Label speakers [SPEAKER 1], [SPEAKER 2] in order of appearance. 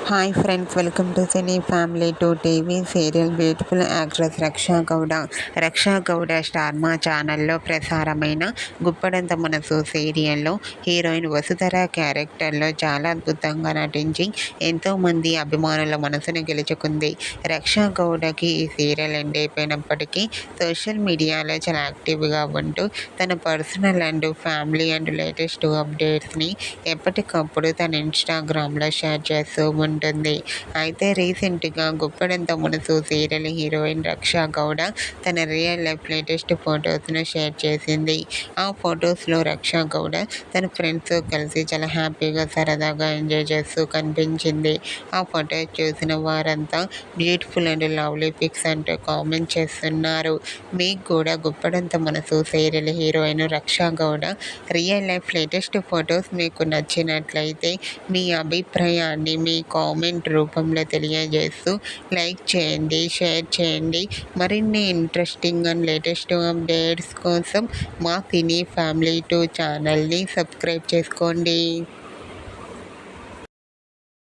[SPEAKER 1] Hi friends, welcome to cine family to TV serial. Beautiful actress Raksha Gowda star Maa ఛానల్లో ప్రసారమైన గుప్పడంత మనసు సీరియల్లో హీరోయిన్ వసుధర క్యారెక్టర్లో చాలా అద్భుతంగా నటించి ఎంతోమంది అభిమానుల మనసును గెలుచుకుంది. రక్షా గౌడకి ఈ సీరియల్ ఎండ్ అయిపోయినప్పటికీ సోషల్ మీడియాలో చాలా యాక్టివ్గా ఉంటూ తన personal and family and latest అప్డేట్స్ని ఎప్పటికప్పుడు తన ఇన్స్టాగ్రామ్లో షేర్ చేస్తూ ఉంటుంది. అయితే రీసెంట్గా గుప్పడంత మనసు సీరియల్ హీరోయిన్ రక్షా గౌడ తన రియల్ లైఫ్ లేటెస్ట్ ఫొటోస్ను షేర్ చేసింది. ఆ ఫొటోస్లో రక్షా గౌడ తన ఫ్రెండ్స్తో కలిసి చాలా హ్యాపీగా సరదాగా ఎంజాయ్ చేస్తూ కనిపించింది. ఆ ఫొటోస్ చూసిన వారంతా బ్యూటిఫుల్ అండ్ లవ్లీ పిక్స్ అంటూ కామెంట్ చేస్తున్నారు. మీకు కూడా Guppedantha Manasu serial heroine Raksha Gowda real life latest photos మీకు నచ్చినట్లయితే మీ అభిప్రాయాన్ని మీ కామెంట్ రూపంలో తెలియజేస్తూ లైక్ చేయండి, షేర్ చేయండి. మరిన్ని ఇంట్రెస్టింగ్ అండ్ లేటెస్ట్ అప్డేట్స్ కోసం మా సినీ ఫ్యామిలీ 2 ఛానల్ని సబ్స్క్రైబ్ చేసుకోండి.